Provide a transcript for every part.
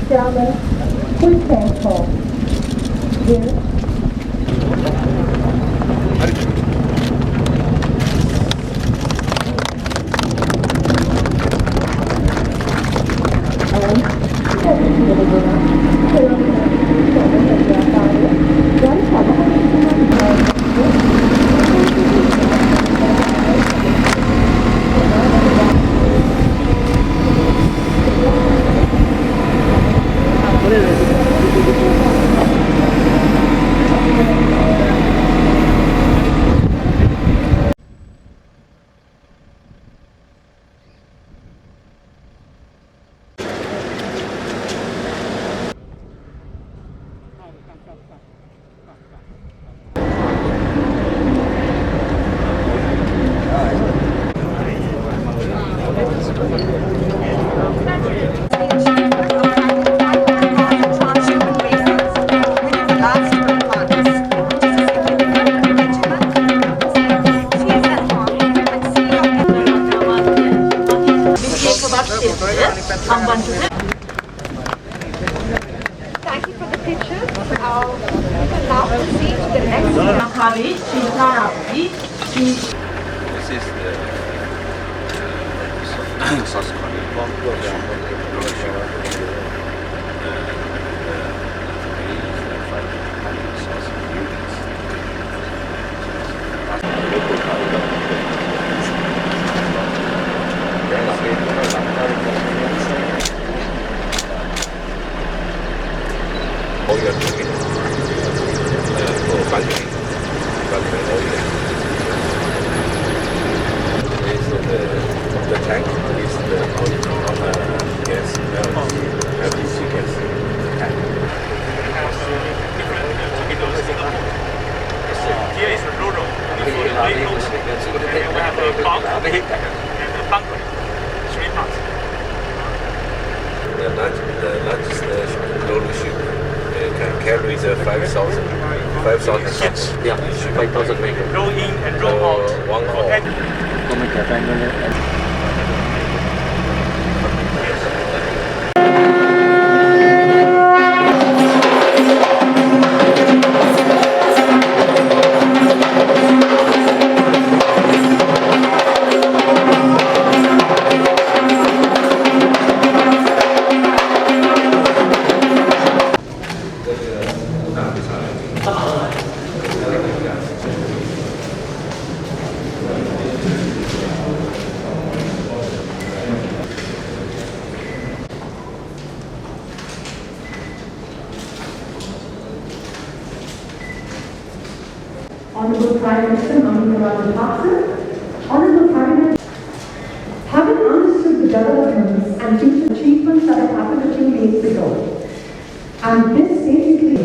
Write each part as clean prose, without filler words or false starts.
gentlemen, please stand tall. Here. Thank you for the picture. We can now proceed to the next one. This is the sauce the tank is the gas LPG gas tank. Here is rural. We have a bulk and a bunker. 3 parts. The largest roller ship can carry the 5,000 tons. Yeah, 5,000 meter. Roll in and roll out. One hole. Honorable Prime Minister Mahinda Rajapaksa, Honorable Prime Minister, having understood the developments and future achievements that have happened a few days ago, and this basically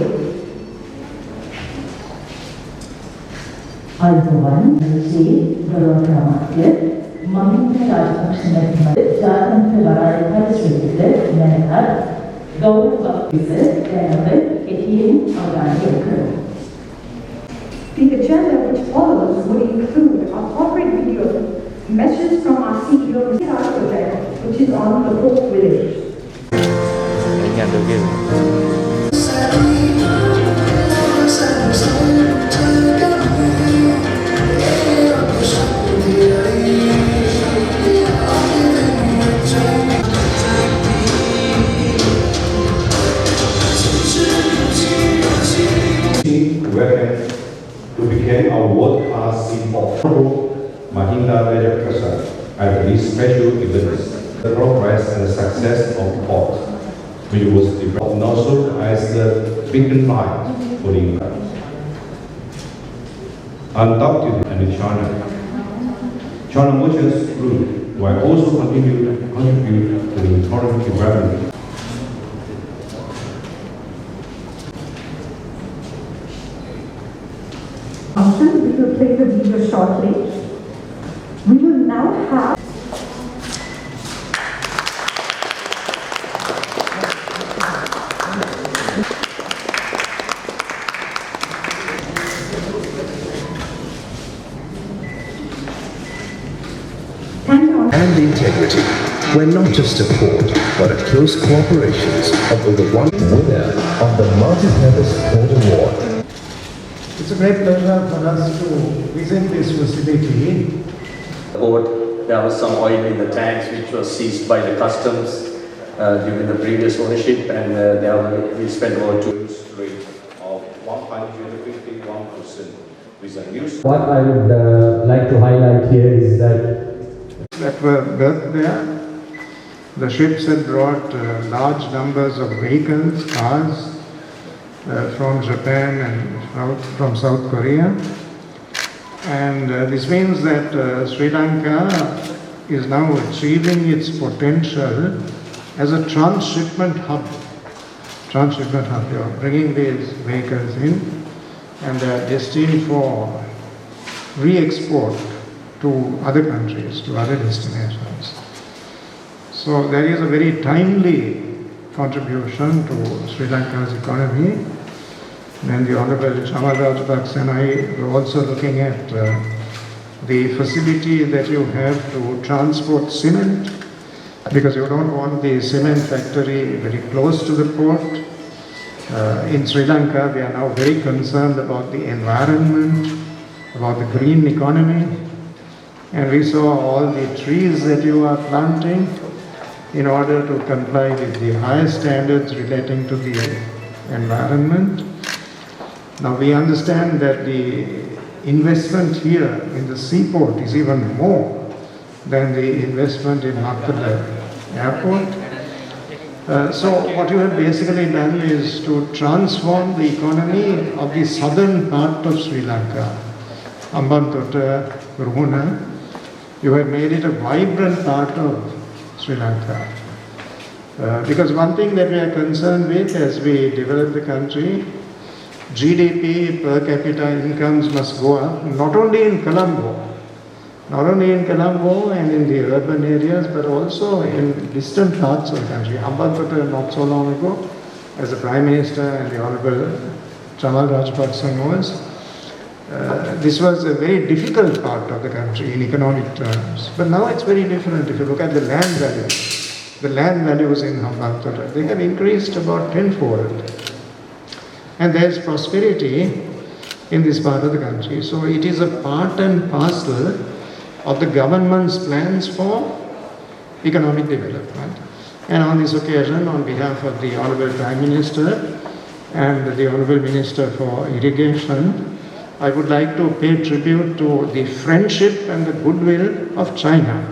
Uthayan Mahinda Rajapaksa Jatan Varaya District Mehat Gold Officer General Uthayan Uthayan. the agenda which follows would include a corporate video, messages from our CEO, project, which is on the Hope Village. To become a world-class seaport. Mahinda Rajapaksa at this special event, the progress and success of port, which was developed also as the beacon light for the income. Undoubtedly, and China Merchants Group will also continue to contribute to the economic development. We will play the video shortly. We will now have and integrity. We're not just a port, but a close cooperation of over one winner of the Multi-Purpose Port Award. It's a great pleasure for us to visit this facility. Port, there was some oil in the tanks which was seized by the customs during the previous ownership, and we spent about 2 rate of 151%, which is a news. What I would like to highlight here is that were berthed there. The ships had brought large numbers of vehicles, cars from Japan and from South Korea. And this means that Sri Lanka is now achieving its potential as a transshipment hub. Transshipment hub, you're bringing these vehicles in and they are destined for re-export to other countries, to other destinations. So there is a very timely contribution to Sri Lanka's economy. And the Honorable Chamal Rajapaksa and I were also looking at the facility that you have to transport cement, because you don't want the cement factory very close to the port. In Sri Lanka, we are now very concerned about the environment, about the green economy. And we saw all the trees that you are planting in order to comply with the highest standards relating to the environment. Now we understand that the investment here in the seaport is even more than the investment in Makala airport. So what you have basically done is to transform the economy of the southern part of Sri Lanka, Hambantota, Ruhuna. You have made it a vibrant part of Sri Lanka. Because one thing that we are concerned with as we develop the country, GDP per capita incomes must go up, not only in Colombo and in the urban areas, but also in distant parts of the country. Hambantota, not so long ago, as the Prime Minister and the Honorable Chamal Rajapaksa knows, this was a very difficult part of the country in economic terms. But now it's very different. If you look at the land values in Hambantota, they have increased about tenfold. And there's prosperity in this part of the country. So it is a part and parcel of the government's plans for economic development. And on this occasion, on behalf of the Honorable Prime Minister and the Honorable Minister for Irrigation, I would like to pay tribute to the friendship and the goodwill of China.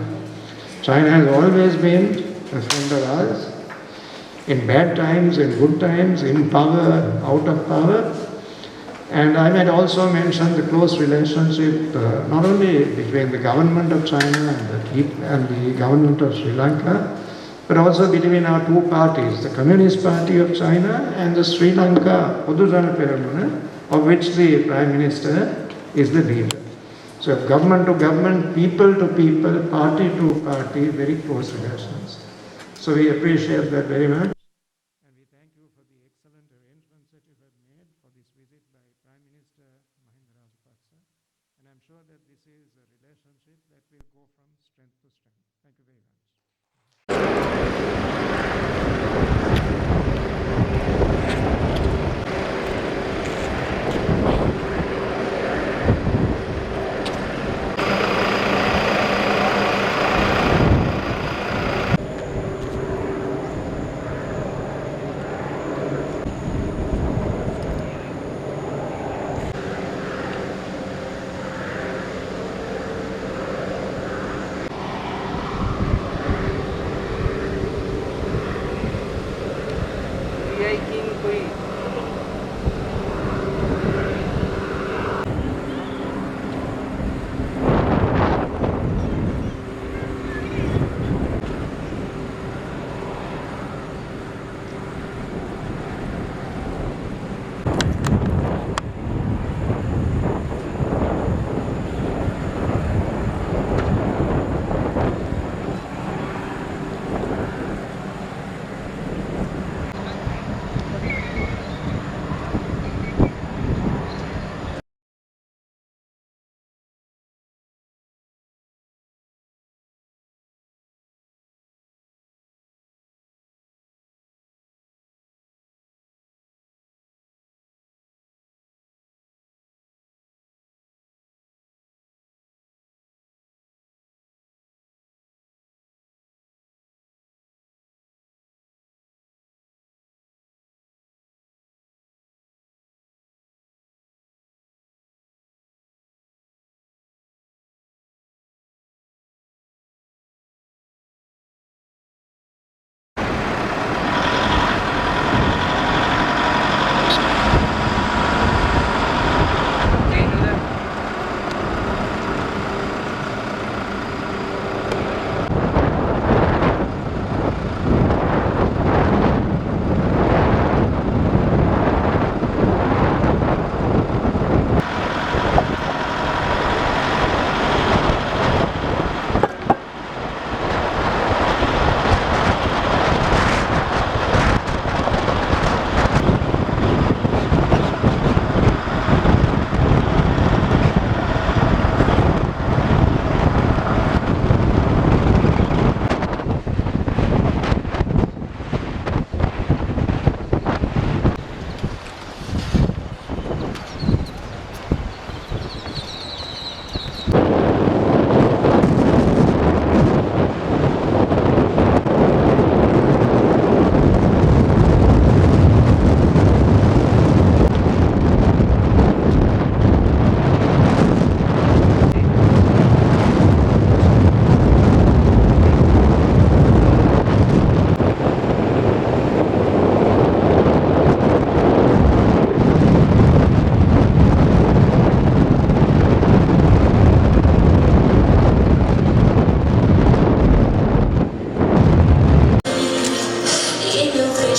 China has always been a friend of ours, in bad times, in good times, in power, out of power. And I might also mention the close relationship not only between the government of China and the government of Sri Lanka, but also between our two parties, the Communist Party of China and the Sri Lanka Podujana Peramuna, of which the Prime Minister is the leader. So government to government, people to people, party to party, very close relations. So we appreciate that very much. And we thank you for the excellent arrangements that you have made for this visit by Prime Minister Mahinda Rajapaksa. And I'm sure that this is a relationship that will go from strength to strength. Thank you very much.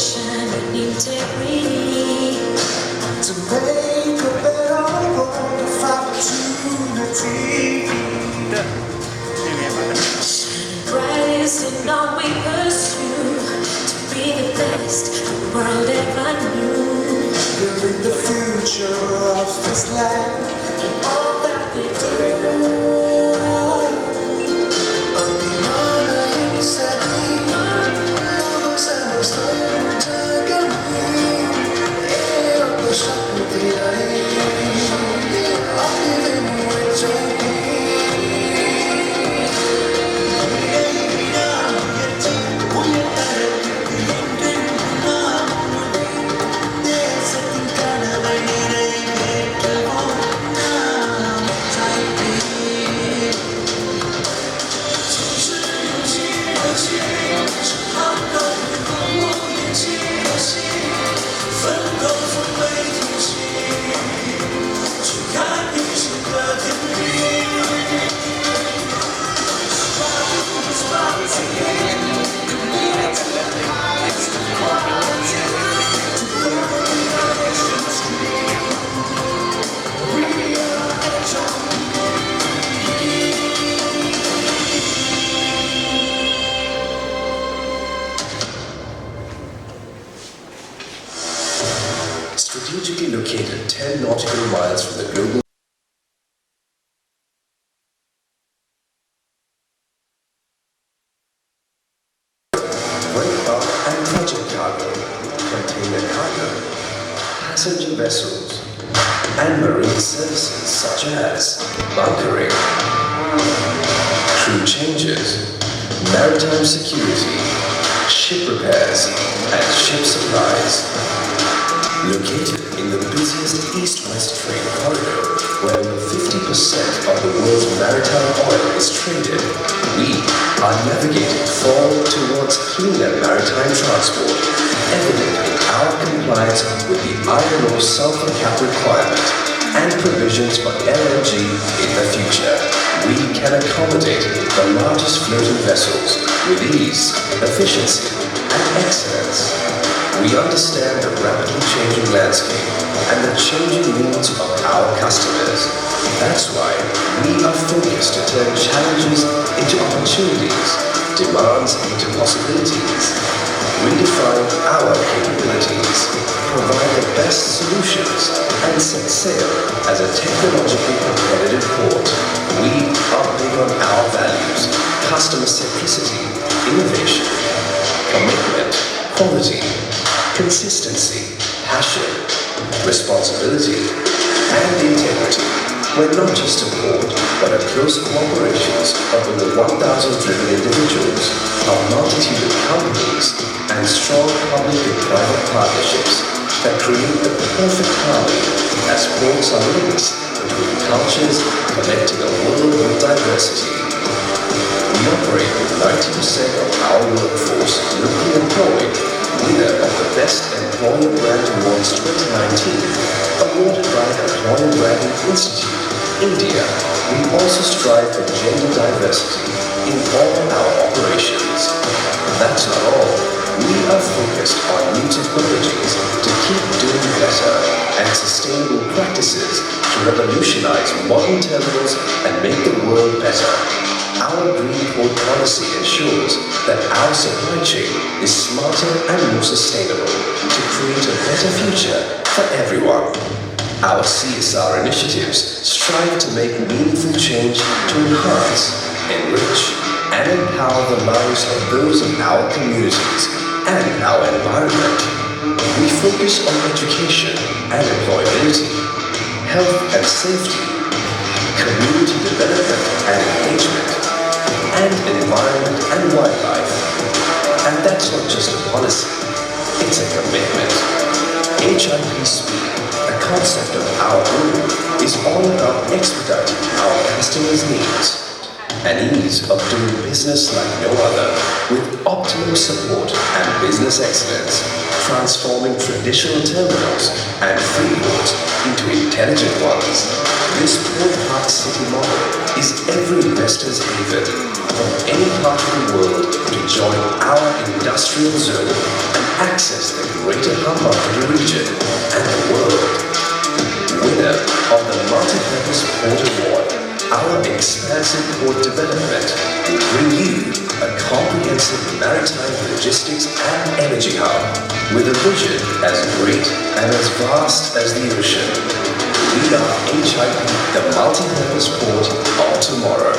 dedication and integrity to make a better world of opportunity. Shining brightest in all we pursue, to be the best the world ever knew. Building the future of this land and all that we do. Strategically located 10 nautical miles from the global break bulk and project cargo, container cargo, passenger vessels, and marine services such as bunkering, crew changes, maritime security, ship repairs, and ship supplies. Located in the busiest east-west trade corridor, where over 50% of the world's maritime oil is traded, we are navigating forward towards cleaner maritime transport, evident in our compliance with the IMO sulfur cap requirement and provisions for LNG in the future. We can accommodate the largest floating vessels with ease, efficiency, and excellence. We understand the rapidly changing landscape and the changing needs of our customers. That's why we are focused to turn challenges into opportunities, demands into possibilities, redefine our capabilities, provide the best solutions, and set sail as a technologically competitive port. We are big on our values: customer centricity, innovation, commitment, quality, consistency, passion, responsibility, and integrity. We're not just a port, but a close corporations of over 1,000 driven individuals, a multitude of companies, and strong public and private partnerships that create the perfect harmony as ports are links between cultures, connecting a world with diversity. We operate with 90% of our workforce locally employed, winner of the Best Employer Brand Awards 2019, awarded by Employer Branding Institute, India. We also strive for gender diversity in all our operations. That's not all. We are focused on new technologies to keep doing better and sustainable practices to revolutionize modern terminals and make the world better. Our Green Port policy ensures that our supply chain is smarter and more sustainable to create a better future for everyone. Our CSR initiatives strive to make meaningful change to enhance, enrich, and empower the lives of those in our communities and our environment. We focus on education and employability, health and safety, community development and engagement, and environment and wildlife. And that's not just a policy, it's a commitment. HIP Speed, a concept of our own, is all about expediting our customers' needs and ease of doing business like no other, with optimum support and business excellence, transforming traditional terminals and freeports into intelligent ones. This Port Park City model is every investor's haven from any part of the world to join our industrial zone and access the greater Hambantota region and the world. Winner of the Multi-Purpose Port Award, our expansive port development will bring you a comprehensive maritime logistics and energy hub with a vision as great and as vast as the ocean. We are HIP, the multi-purpose port of tomorrow.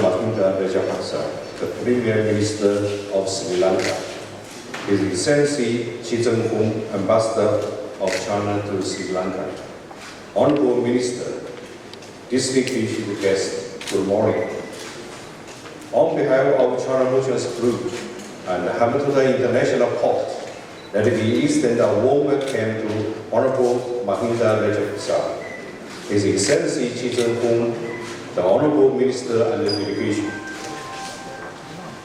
Mahinda Rajapaksa, the Premier Minister of Sri Lanka, His Excellency Chizeng-Hung, Ambassador of China to Sri Lanka, Honorable Minister, distinguished guests, good morning. On behalf of China Merchants Group and Hambantota International Port, let me extend a warm welcome to Honorable Mahinda Rajapaksa, His Excellency Chizeng-Hung, the Honorable Minister and the delegation.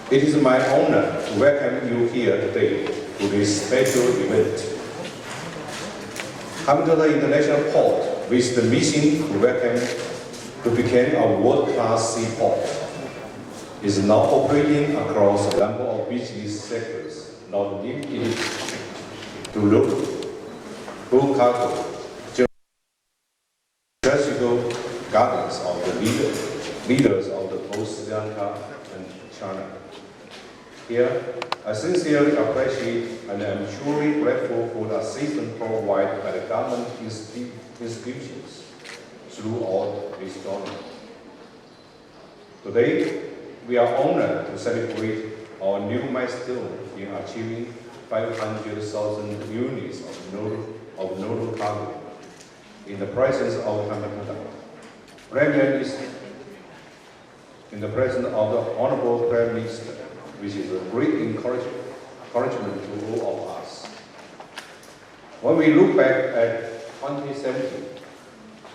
It is my honor to welcome you here today to this special event. Hambantota International Port, with the mission to welcome to become a world-class seaport, is now operating across a number of business sectors, not limited to local, bulk cargo, geographical gardens of the leaders of the both Sri Lanka and China. Here, I sincerely appreciate and am truly grateful for the assistance provided by the government institutions throughout this journey. Today, we are honored to celebrate our new milestone in achieving 500,000 units of nodal cargo in the presence of Hambantota. In the presence of the Honorable Prime Minister, which is a great encouragement to all of us. When we look back at 2017,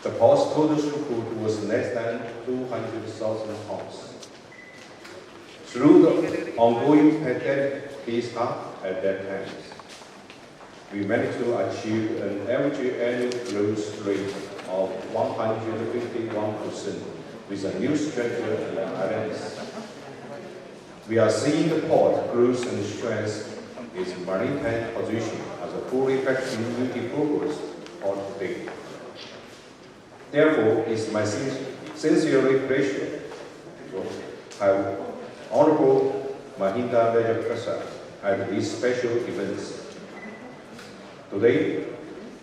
the port's total throughput was less than 200,000 tons. Through the ongoing pandemic phase at that time, we managed to achieve an average annual growth rate of 151% with a new structure and islands. We are seeing the port growth and strength its maritime position as a fully effective multi-purpose port today. Therefore, it's my sincere pleasure to have Honorable Mahinda Rajapaksa at these special events. Today,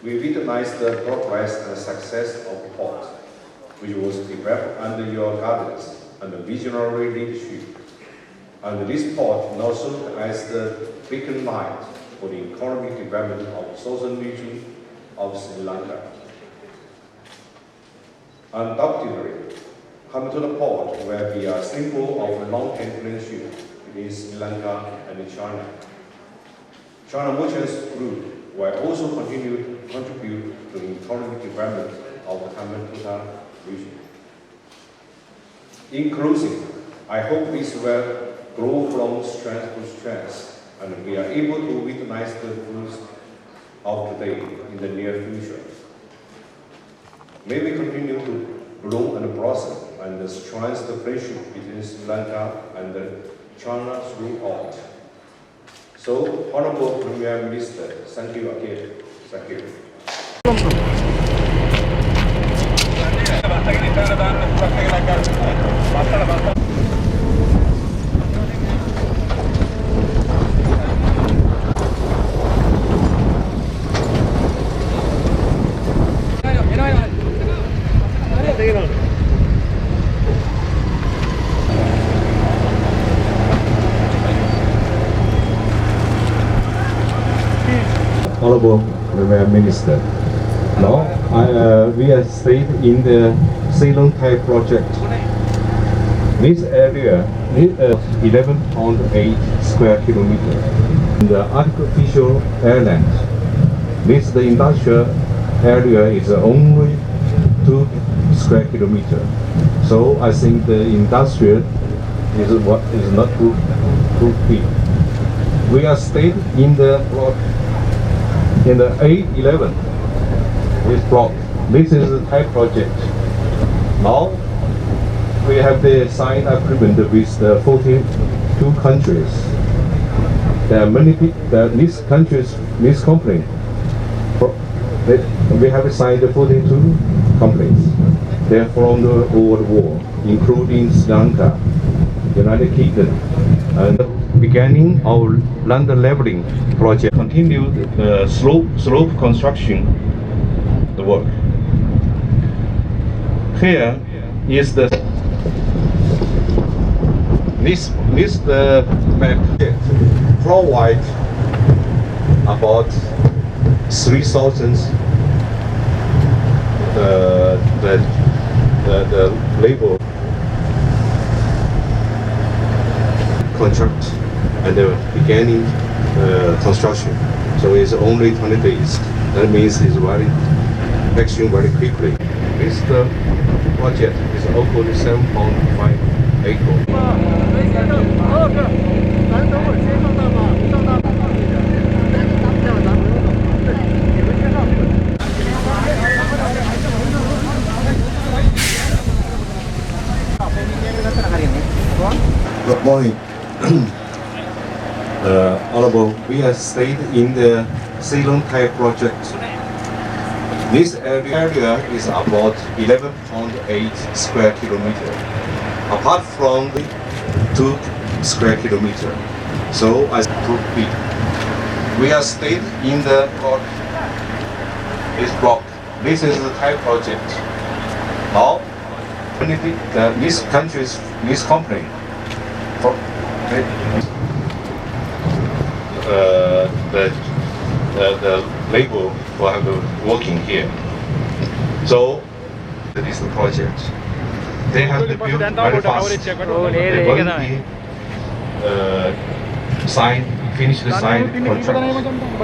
we witness the progress and success of the port, which was developed under your guidance and visionary leadership. And this port now serves as the beacon light for the economic development of the southern region of Sri Lanka. Undoubtedly, Hambantota Port will be a symbol of long-term friendship between Sri Lanka and China. China Merchants Group will also continue to contribute to the economic development of the Hambantota region. In closing, I hope this will grow from strength to strength, and we are able to witness the fruits of today in the near future. May we continue to bloom and blossom and strengthen the friendship between Sri Lanka and China throughout. So, Honorable Premier Minister, thank you again. Thank you. Honorable Premier Minister, now we are stayed in the Ceylon Thai project. This area is 11.8 square kilometers. The artificial airland. This the industrial area is only 2 square kilometers. So I think the industrial is not too big. We are stayed in the block. In the A11, this block, this is the Thai project. Now we have the signed agreement with the two countries. There are many people, these countries, these companies, we have signed 42 companies. They are from the old war, including Sri Lanka, United Kingdom, and beginning our land leveling project. Continue the slope construction, the work. Here is the this map provide about 3,000 the labor contract and the beginning construction. So it's only 20 days. That means it's very action very quickly. This project is over 7.5 acres. Good morning. Honorable, we have stayed in the Ceylon Thai project. This area is about 11.8 square kilometer, apart from the 2 square kilometer. So as to be, we are stayed in the this block. This is the Thai project. Now, this country's this company for the labor will have working here. So that is the project. They have to build very fast. They will be finish the sign contract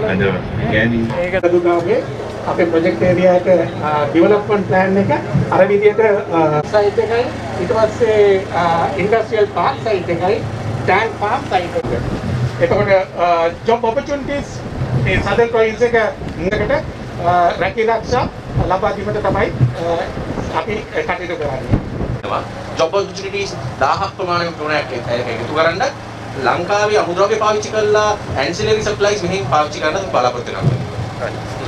and beginning. අපේ project area එක development plan එක අර විදියට site එකයි ඊට පස්සේ industrial park site එකයි tank farm site එක. එතකොට ජොබ් ඔපචුනිටිස් මේ සදර්න් ප්‍රොවින්ස් එක ඉන්නකට රැකී ආරක්ෂා ලබා දීමට තමයි අපි කටයුතු කරන්නේ. ජොබ් ඔපචුනිටිස් 1000ක් ප්‍රමාණයක් එකතු කරන්න ලංකාවේ අමුද්‍රව්‍ය පාවිච්චි කරලා ඇන්සිලරි සප්ලයිස් මෙහෙන් පාවිච්චි කරන්න බලාපොරොත්තු වෙනවා.